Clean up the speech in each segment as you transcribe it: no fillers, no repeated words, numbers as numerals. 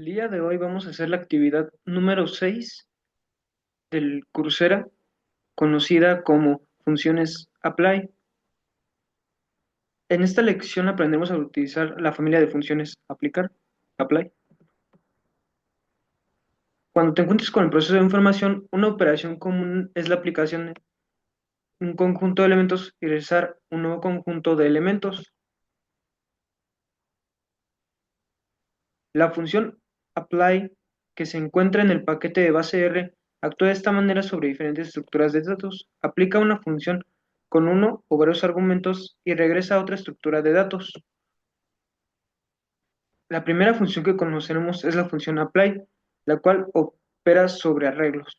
El día de hoy vamos a hacer la actividad número 6 del Coursera, conocida como funciones apply. En esta lección aprenderemos a utilizar la familia de funciones aplicar, apply. Cuando te encuentres con el proceso de información, una operación común es la aplicación de un conjunto de elementos y realizar un nuevo conjunto de elementos. La función apply, que se encuentra en el paquete de base R, actúa de esta manera sobre diferentes estructuras de datos. Aplica una función con uno o varios argumentos y regresa a otra estructura de datos. La primera función que conoceremos es la función apply, la cual opera sobre arreglos.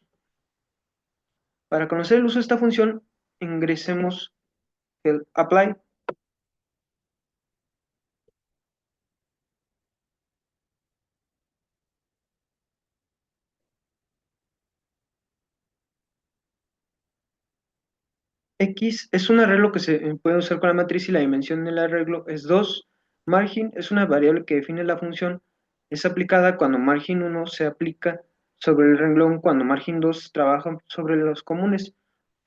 Para conocer el uso de esta función, ingresemos el apply. X es un arreglo que se puede usar con la matriz y la dimensión del arreglo es 2. Margin es una variable que define la función. Es aplicada cuando margin 1 se aplica sobre el renglón, cuando margin 2 trabaja sobre los comunes.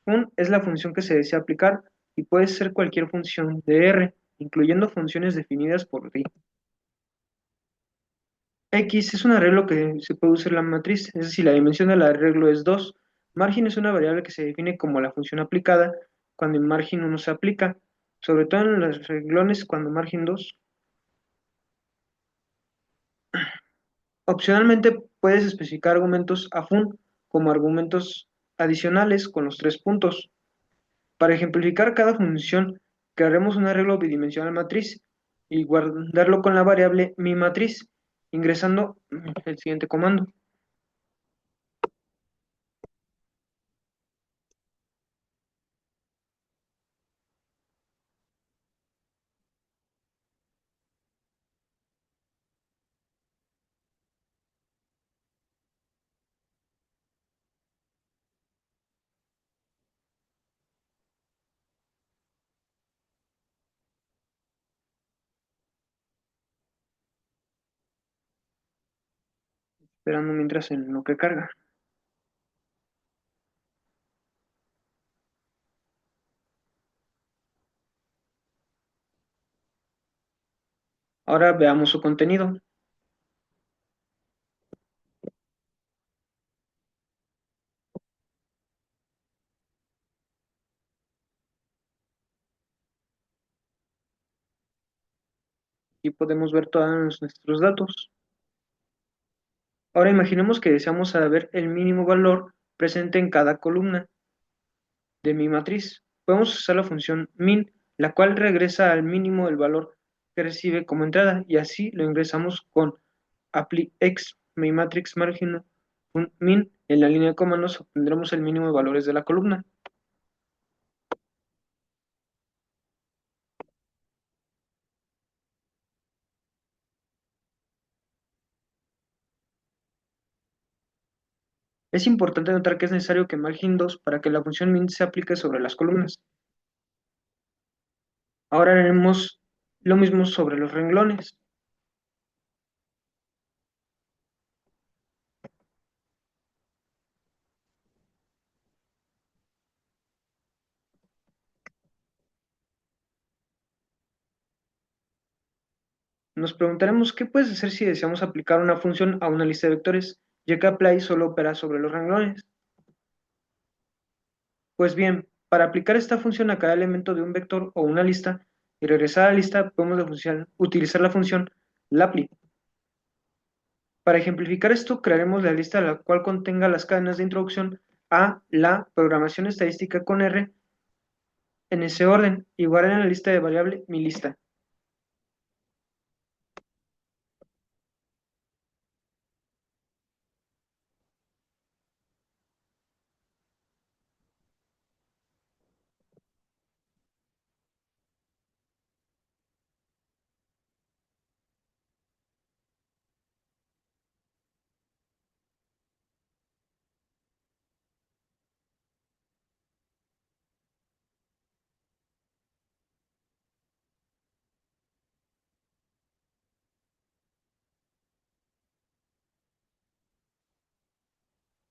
Fun es la función que se desea aplicar y puede ser cualquier función de R, incluyendo funciones definidas por D. X es un arreglo que se puede usar en la matriz, es decir, la dimensión del arreglo es 2. Margin es una variable que se define como la función aplicada cuando en margin 1 se aplica, sobre todo en los renglones cuando margin 2. Opcionalmente puedes especificar argumentos a fun como argumentos adicionales con los tres puntos. Para ejemplificar cada función, crearemos un arreglo bidimensional matriz y guardarlo con la variable mi matriz, ingresando el siguiente comando. Esperando mientras en lo que carga. Ahora veamos su contenido. Y podemos ver todos nuestros datos. Ahora imaginemos que deseamos saber el mínimo valor presente en cada columna de mi matriz. Podemos usar la función min, la cual regresa al mínimo del valor que recibe como entrada, y así lo ingresamos con apply x mi matrix margin min. En la línea de comandos obtendremos el mínimo de valores de la columna. Es importante notar que es necesario que margin 2 para que la función min se aplique sobre las columnas. Ahora haremos lo mismo sobre los renglones. Nos preguntaremos qué puedes hacer si deseamos aplicar una función a una lista de vectores, ya que apply solo opera sobre los renglones. Pues bien, para aplicar esta función a cada elemento de un vector o una lista y regresar a la lista, podemos utilizar la función lapply. Para ejemplificar esto, crearemos la lista la cual contenga las cadenas de introducción a la programación estadística con R en ese orden, igual en la lista de variable mi lista.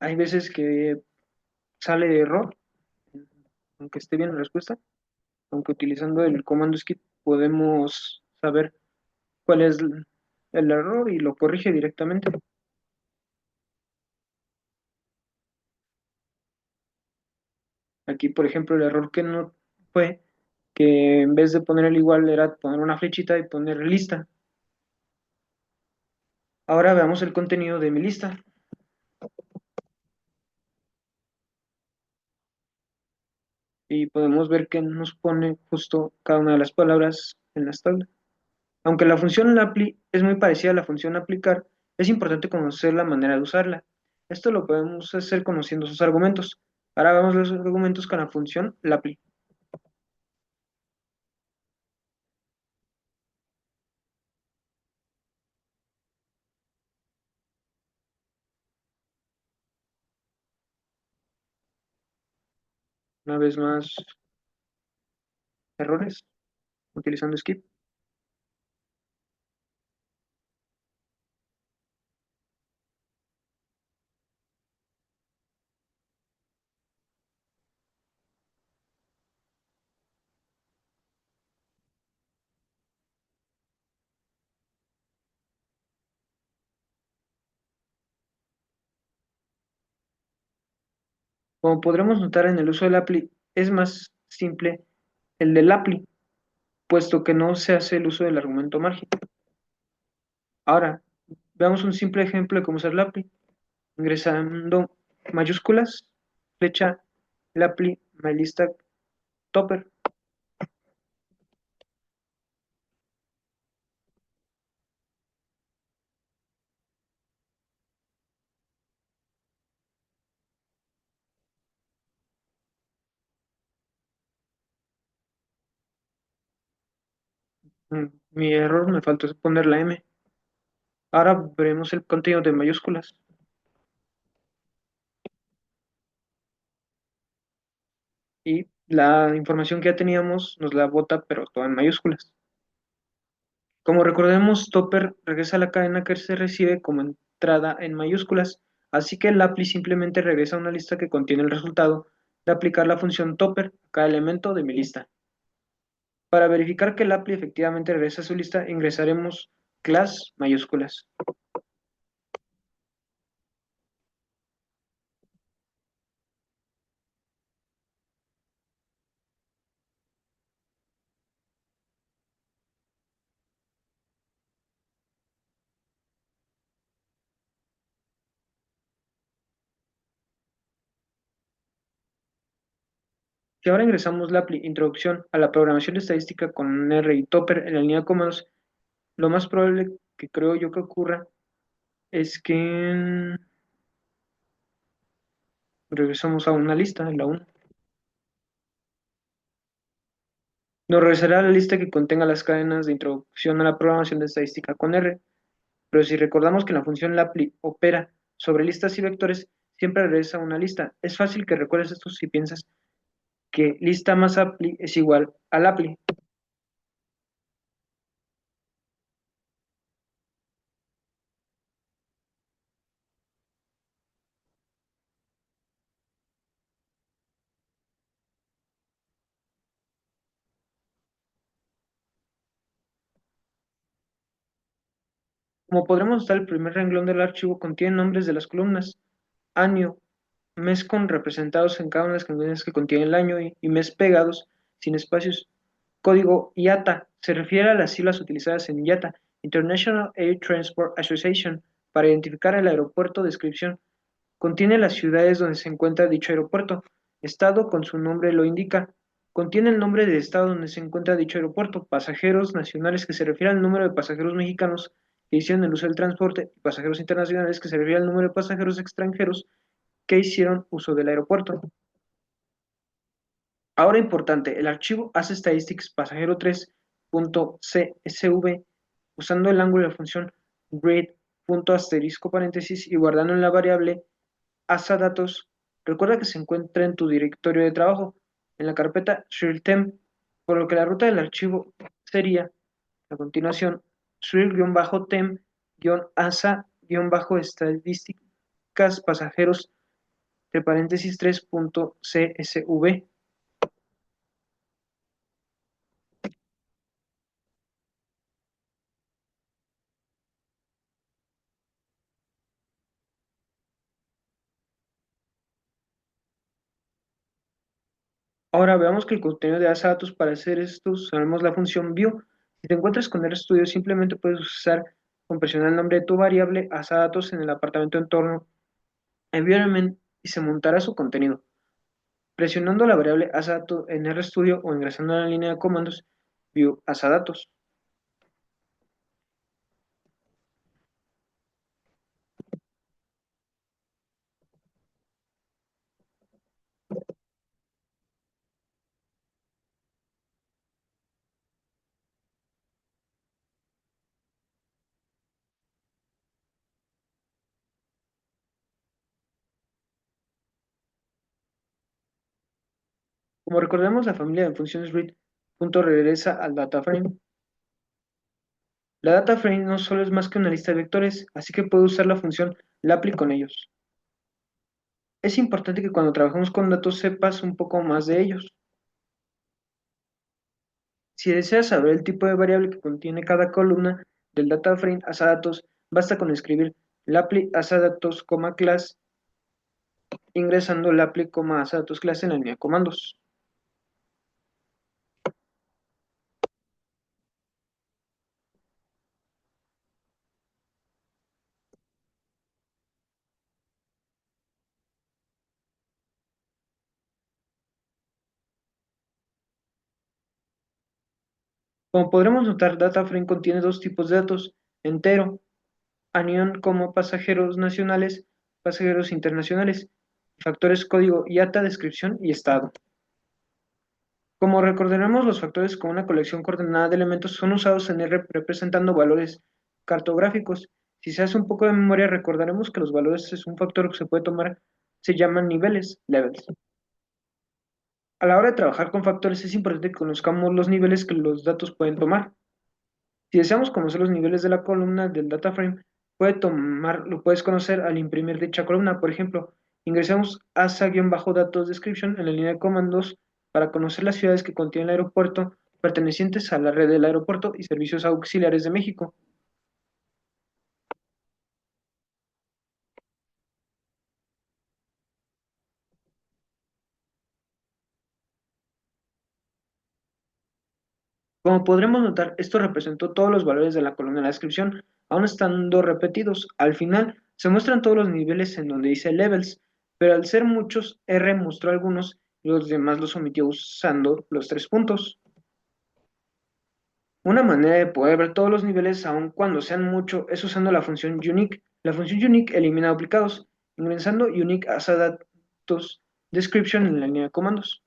Hay veces que sale error, aunque esté bien la respuesta, aunque utilizando el comando skip podemos saber cuál es el error y lo corrige directamente. Aquí, por ejemplo, el error que no fue que en vez de poner el igual era poner una flechita y poner lista. Ahora veamos el contenido de mi lista y podemos ver que nos pone justo cada una de las palabras en las tablas. Aunque la función apply es muy parecida a la función aplicar, es importante conocer la manera de usarla. Esto lo podemos hacer conociendo sus argumentos. Ahora vemos los argumentos con la función lapply. Una vez más, errores utilizando skip. Como podremos notar en el uso del apply, es más simple el del apply, puesto que no se hace el uso del argumento margen. Ahora, veamos un simple ejemplo de cómo usar el apply. Ingresando mayúsculas, flecha, el apply, my lista, topper. Mi error, me faltó poner la M. Ahora veremos el contenido de mayúsculas y la información que ya teníamos nos la bota, pero toda en mayúsculas. Como recordemos, topper regresa a la cadena que se recibe como entrada en mayúsculas, así que el apply simplemente regresa a una lista que contiene el resultado de aplicar la función topper a cada elemento de mi lista. Para verificar que el apply efectivamente regresa a su lista, ingresaremos class mayúsculas. Si ahora ingresamos la introducción a la programación estadística con R y topper en la línea de comandos, lo más probable que creo yo que ocurra es que regresamos a una lista, en la 1. Nos regresará a la lista que contenga las cadenas de introducción a la programación de estadística con R, pero si recordamos que la función lapply opera sobre listas y vectores, siempre regresa a una lista. Es fácil que recuerdes esto si piensas que lista más apply es igual a lapply. Como podremos notar, el primer renglón del archivo contiene nombres de las columnas, año, mes con representados en cada una de las columnas que contiene el año y mes pegados, sin espacios. Código IATA se refiere a las siglas utilizadas en IATA, International Air Transport Association, para identificar el aeropuerto. Descripción: contiene las ciudades donde se encuentra dicho aeropuerto. Estado con su nombre lo indica. Contiene el nombre del estado donde se encuentra dicho aeropuerto. Pasajeros nacionales, que se refiere al número de pasajeros mexicanos que hicieron el uso del transporte. Y pasajeros internacionales, que se refiere al número de pasajeros extranjeros que hicieron uso del aeropuerto. Ahora importante, el archivo hace statistics pasajero 3.csv usando el ángulo de la función read.asterisco paréntesis y guardando en la variable asa datos. Recuerda que se encuentra en tu directorio de trabajo, en la carpeta shelltem, por lo que la ruta del archivo sería, a continuación, shell-tem-asa-estadísticas pasajeros entre paréntesis 3.csv. Ahora veamos que el contenido de base de datos para hacer esto usaremos la función view. Si te encuentras con RStudio, simplemente puedes usar con presionar el nombre de tu variable base de datos en el apartamento entorno environment y se montará su contenido. Presionando la variable base de datos en RStudio o ingresando a la línea de comandos view base de datos. Como recordemos, la familia de funciones read punto regresa al data frame. La data frame no solo es más que una lista de vectores, así que puedo usar la función lapply con ellos. Es importante que cuando trabajemos con datos sepas un poco más de ellos. Si deseas saber el tipo de variable que contiene cada columna del data frame asadatos, basta con escribir lapply asadatos, class, ingresando lapply, asadatos class en la línea de comandos. Como podremos notar, data frame contiene dos tipos de datos: entero, anión como pasajeros nacionales, pasajeros internacionales, factores código IATA, descripción y estado. Como recordaremos, los factores con una colección coordenada de elementos son usados en R representando valores cartográficos. Si se hace un poco de memoria, recordaremos que los valores es un factor que se puede tomar, se llaman niveles, levels. A la hora de trabajar con factores es importante que conozcamos los niveles que los datos pueden tomar. Si deseamos conocer los niveles de la columna del data frame, lo puedes conocer al imprimir dicha columna. Por ejemplo, ingresamos asa-datos description en la línea de comandos para conocer las ciudades que contiene el aeropuerto pertenecientes a la red del aeropuerto y servicios auxiliares de México. Como podremos notar, esto representó todos los valores de la columna de la descripción, aún estando repetidos. Al final, se muestran todos los niveles en donde dice levels, pero al ser muchos, R mostró algunos y los demás los omitió usando los tres puntos. Una manera de poder ver todos los niveles, aun cuando sean muchos, es usando la función unique. La función unique elimina duplicados, ingresando unique as a datos description en la línea de comandos.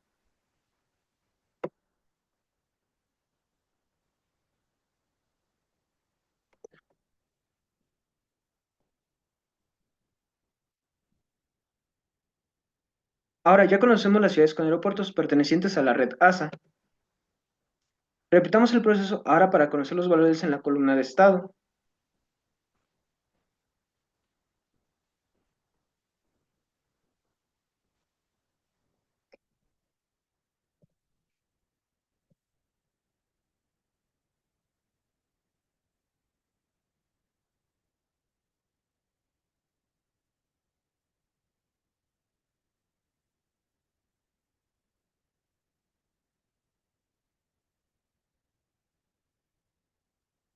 Ahora ya conocemos las ciudades con aeropuertos pertenecientes a la red ASA. Repitamos el proceso ahora para conocer los valores en la columna de estado.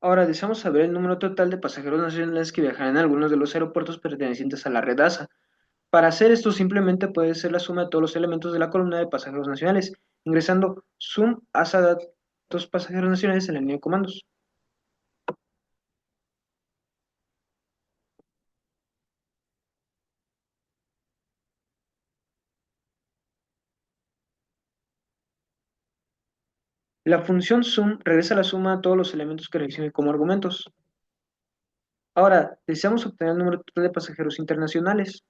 Ahora deseamos saber el número total de pasajeros nacionales que viajarán en algunos de los aeropuertos pertenecientes a la red ASA. Para hacer esto simplemente puede ser la suma de todos los elementos de la columna de pasajeros nacionales, ingresando sum ASA datos pasajeros nacionales en la línea de comandos. La función sum regresa la suma a todos los elementos que recibe como argumentos. Ahora, deseamos obtener el número total de pasajeros internacionales.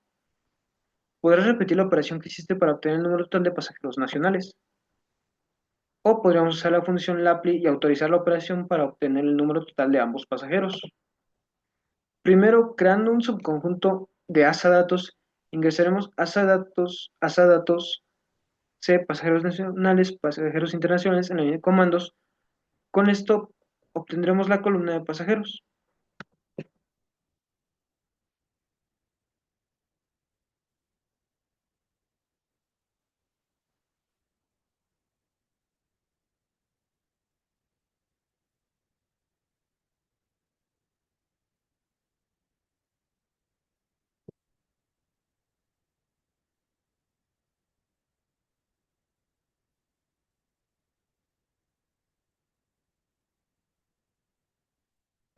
Podrás repetir la operación que hiciste para obtener el número total de pasajeros nacionales. O podríamos usar la función lapply y autorizar la operación para obtener el número total de ambos pasajeros. Primero, creando un subconjunto de ASA datos Ingresaremos ASA datos, C, pasajeros nacionales, pasajeros internacionales en la línea de comandos. Con esto obtendremos la columna de pasajeros.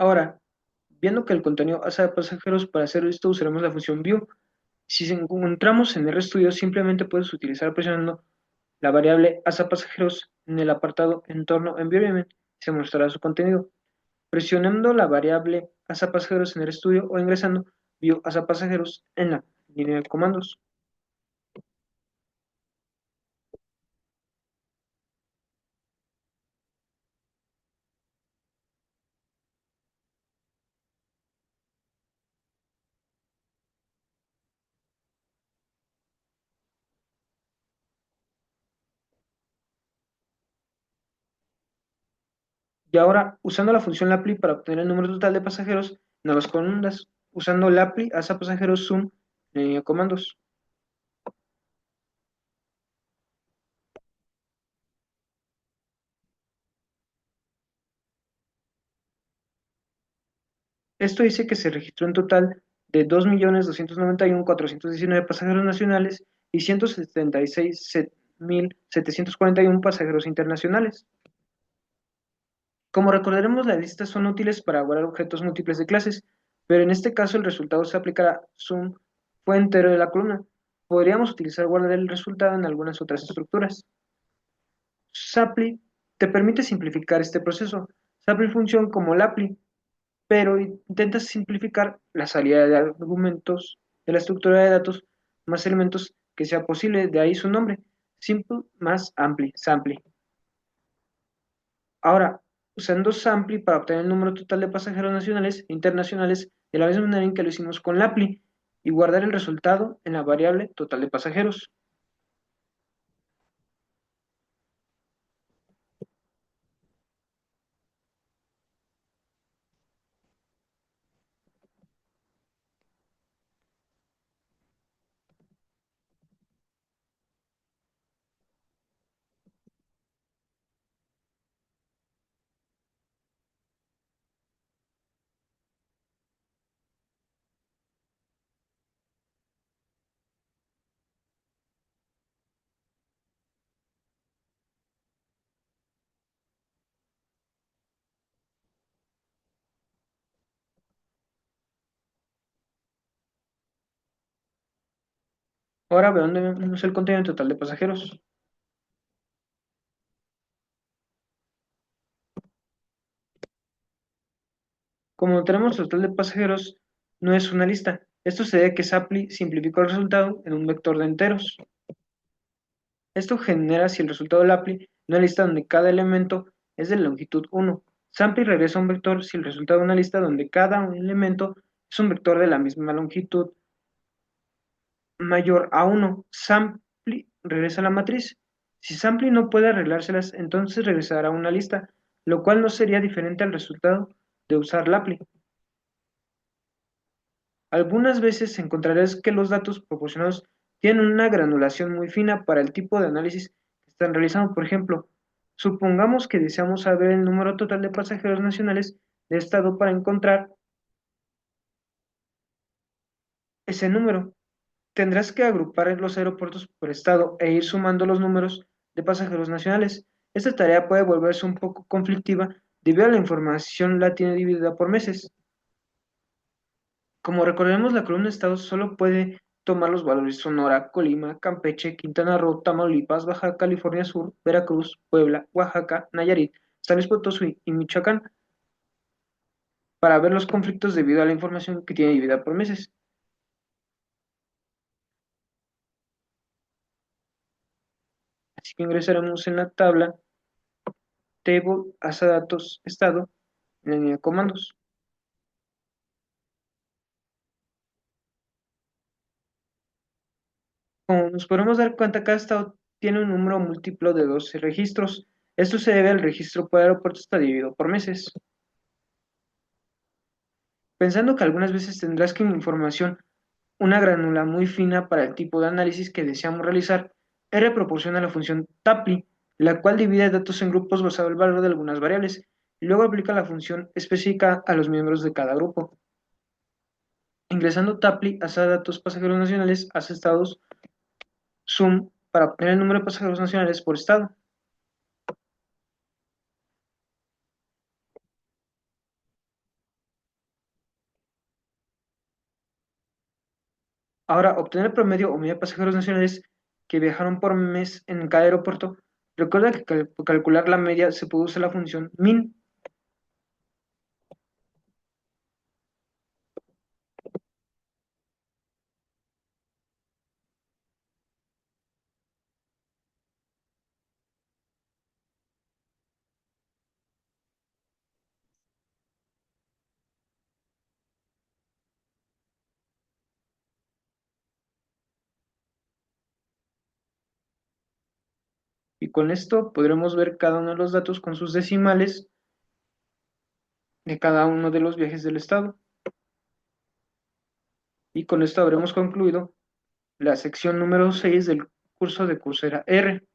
Ahora, viendo que el contenido ASA de pasajeros, para hacer esto usaremos la función view. Si encontramos en RStudio, simplemente puedes utilizar presionando la variable ASA pasajeros en el apartado entorno environment, se mostrará su contenido. Presionando la variable ASA pasajeros en RStudio o ingresando view ASA pasajeros en la línea de comandos. Y ahora, usando la función lapply para obtener el número total de pasajeros en las columnas, usando lapply ASA pasajeros zoom en la línea de comandos. Esto dice que se registró un total de 2.291.419 pasajeros nacionales y 176.741 pasajeros internacionales. Como recordaremos, las listas son útiles para guardar objetos múltiples de clases, pero en este caso el resultado se aplicará sum fue entero de la columna. Podríamos utilizar guardar el resultado en algunas otras estructuras. Supply te permite simplificar este proceso. Supply función como lapply, pero intenta simplificar la salida de argumentos de la estructura de datos más elementos que sea posible, de ahí su nombre, simple más ampli, sample. Ahora, usando Sampli para obtener el número total de pasajeros nacionales e internacionales de la misma manera en que lo hicimos con Lapply y guardar el resultado en la variable total de pasajeros. Ahora veamos el contenido total de pasajeros. Como tenemos total de pasajeros, no es una lista. Esto se debe a que Sampli simplificó el resultado en un vector de enteros. Esto genera si el resultado de Lapply una lista donde cada elemento es de longitud 1. Sampli regresa un vector si el resultado de una lista donde cada elemento es un vector de la misma longitud mayor a 1. Sampli regresa a la matriz. Si Sampli no puede arreglárselas, entonces regresará a una lista, lo cual no sería diferente al resultado de usar Lapply. Algunas veces encontrarás que los datos proporcionados tienen una granulación muy fina para el tipo de análisis que están realizando. Por ejemplo, supongamos que deseamos saber el número total de pasajeros nacionales de estado para encontrar ese número. Tendrás que agrupar los aeropuertos por estado e ir sumando los números de pasajeros nacionales. Esta tarea puede volverse un poco conflictiva debido a la información la tiene dividida por meses. Como recordemos, la columna de estados solo puede tomar los valores Sonora, Colima, Campeche, Quintana Roo, Tamaulipas, Baja California Sur, Veracruz, Puebla, Oaxaca, Nayarit, San Luis Potosí y Michoacán para ver los conflictos debido a la información que tiene dividida por meses. Así que ingresaremos en la tabla Table, ASA Datos, Estado, en la línea de comandos. Como nos podemos dar cuenta, cada estado tiene un número múltiplo de 12 registros. Esto se debe al registro por aeropuerto está dividido por meses. Pensando que algunas veces tendrás que información una granula muy fina para el tipo de análisis que deseamos realizar, R proporciona la función TAPLI, la cual divide datos en grupos basado en el valor de algunas variables, y luego aplica la función específica a los miembros de cada grupo. Ingresando TAPLI, hace datos pasajeros nacionales, hace estados sum para obtener el número de pasajeros nacionales por estado. Ahora, obtener el promedio o media de pasajeros nacionales que viajaron por mes en cada aeropuerto. Recuerda que para calcular la media se puede usar la función min. Y con esto podremos ver cada uno de los datos con sus decimales de cada uno de los viajes del estado. Y con esto habremos concluido la sección número 6 del curso de Coursera R.